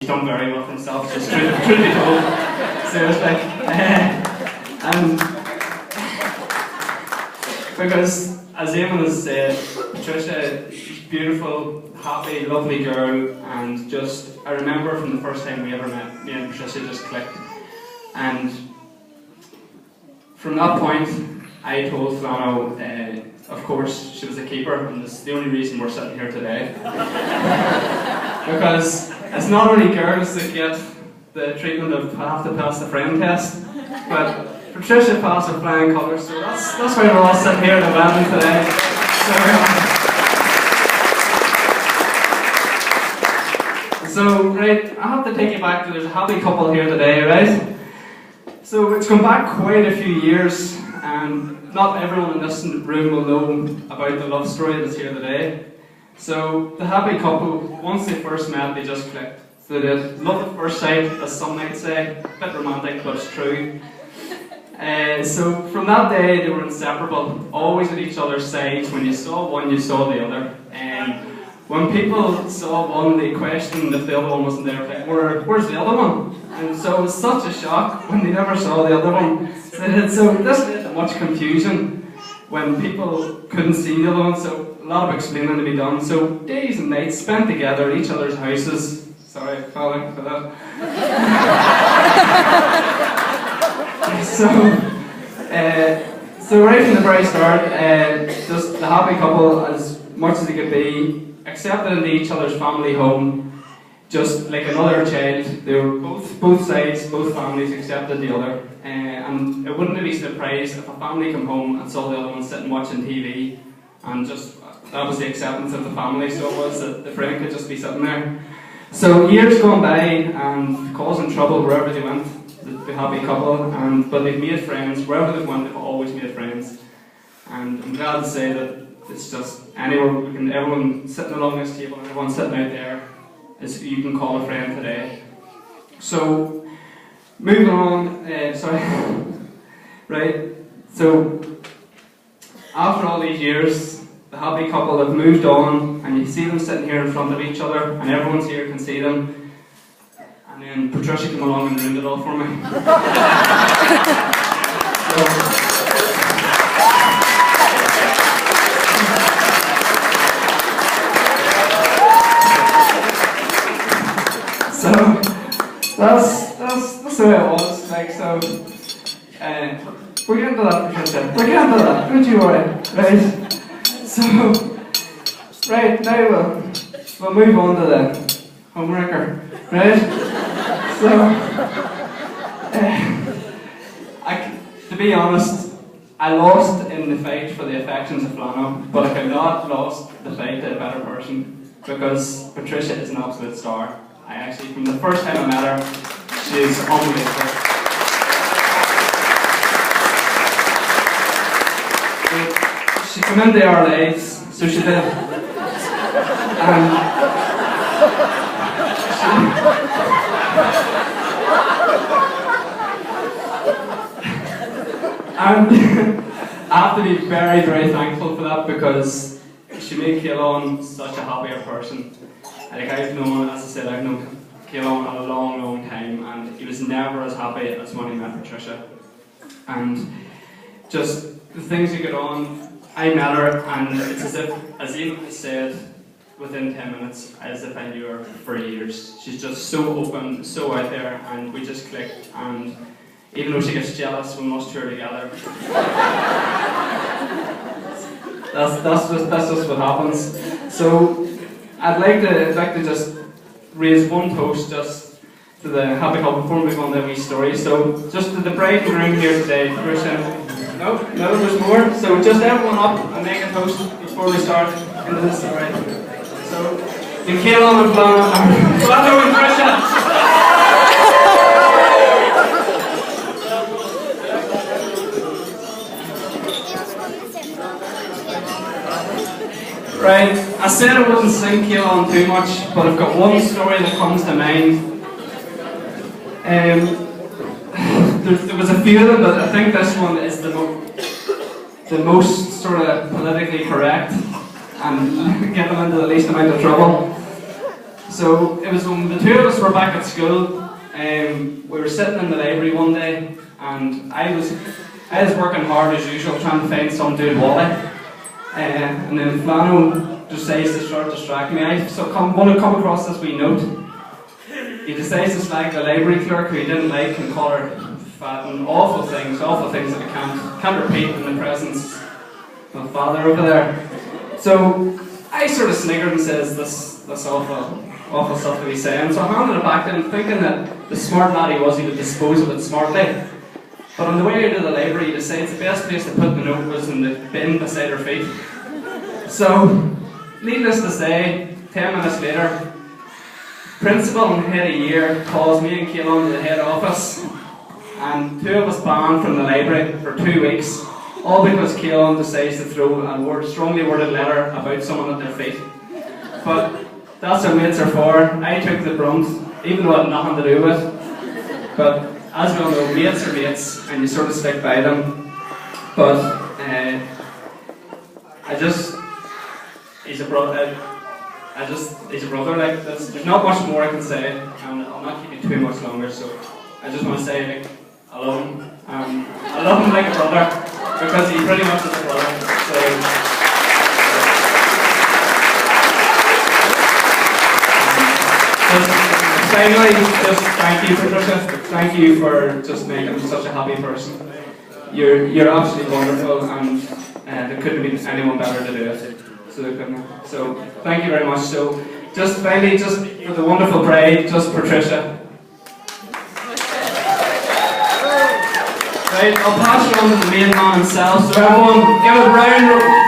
He's done very well for himself, just truth be told. Seriously. Because, as Eamon has said, Patricia is beautiful, happy, lovely girl, and just, I remember from the first time we ever met, me and Patricia just clicked. And from that point, I told Flano, of course, she was a keeper, and it's the only reason we're sitting here today. Because it's not only girls that get the treatment of have to pass the friend test, but Patricia passed with flying colours, so that's why we're all sitting here in the band today. So, right, I have to take you back to, there's a happy couple here today, right? So it's gone back quite a few years, and not everyone in this room will know about the love story that's here today. So the happy couple, once they first met, they just clicked. So they did love at first sight, as some might say, a bit romantic, but it's true. So from that day, they were inseparable, always at each other's sides. When you saw one, you saw the other. When people saw one, they questioned if the other one wasn't there, like, where's the other one? And so it was such a shock when they never saw the other one. So this led to much confusion when people couldn't see the other one, so a lot of explaining to be done. So days and nights spent together at each other's houses. Sorry, fella, for that. So right from the very start, just the happy couple, as much as they could be, accepted into each other's family home, just like another child. They were both sides, both families accepted the other, and it wouldn't be surprised if a family come home and saw the other one sitting watching TV, and just that was the acceptance of the family. So it was that the friend could just be sitting there. So years gone by and causing trouble wherever they went. The happy couple, but they've made friends. Wherever they've went, they've always made friends. And I'm glad to say that it's just anywhere everyone sitting along this table and everyone sitting out there, you can call a friend today. So, moving on, right, so after all these years, the happy couple have moved on, and you see them sitting here in front of each other, and everyone's here can see them. And then Patricia came along and ruined it all for me. So that's the way it was. Like, so we're getting to that, Patricia. We're getting to that. Don't you worry, right? So right now we'll move on to the homewrecker, right? So, to be honest, I lost in the fight for the affections of Flano, but I could not lost the fight to a better person, because Patricia is an absolute star. I actually, from the first time I met her, she's unbelievable. She came into our lives, so she did. And I have to be very, very thankful for that, because she made Keelan such a happier person. Like, I've known, as I said, I've known Keelan a long, long time, and he was never as happy as when he met Patricia. And just the things we get on, I met her, and it's as if, as Eamon has said, within 10 minutes, as if I knew her for years. She's just so open, so out there, and we just clicked. And even though she gets jealous, we must tour together. that's just what happens. So I'd like to just raise one toast just to the happy couple before we move on to the wee story. So just to the bride and groom here today, no, there's more. So just everyone up and make a toast before we start into the story. So the Keelan and Flano and Patricia. Right, I said I wouldn't sing Keelan too much, but I've got one story that comes to mind. There was a few of them, but I think this one is the most sort of politically correct and get them into the least amount of trouble. So it was when the two of us were back at school. We were sitting in the library one day, and I was working hard as usual, trying to find some dude Wally. And then Flano decides to start distracting me. I want to come across this wee note. He decides to slag the library clerk who he didn't like and call her fat and awful things that I can't repeat in the presence of my father over there. So I sort of sniggered and says this awful stuff that he's saying. So I handed it back to him, thinking that the smart lad he was, he would dispose of it smartly. But on the way out of the library, he decides the best place to put the note was in the bin beside her feet. So, needless to say, 10 minutes later, principal and head of year calls me and Keelan to the head office, and two of us banned from the library for 2 weeks, all because Keelan decides to throw a strongly worded letter about someone at their feet. But that's what mates are for. I took the brunt, even though it had nothing to do with. But as we all know, mates are mates, and you sort of stick by them. But he's a brother. He's a brother. Like there's not much more I can say, and I'll not keep you too much longer. So I just want to say, like, I love him. I love him like a brother because he pretty much is a brother. So. Finally, just thank you, Patricia. Thank you for just making me such a happy person. You're absolutely wonderful, and there couldn't have been anyone better to do it. So they couldn't. So thank you very much. So just finally, just for the wonderful bride, just Patricia. Right, I'll pass you on to the main man himself. So everyone, give a round.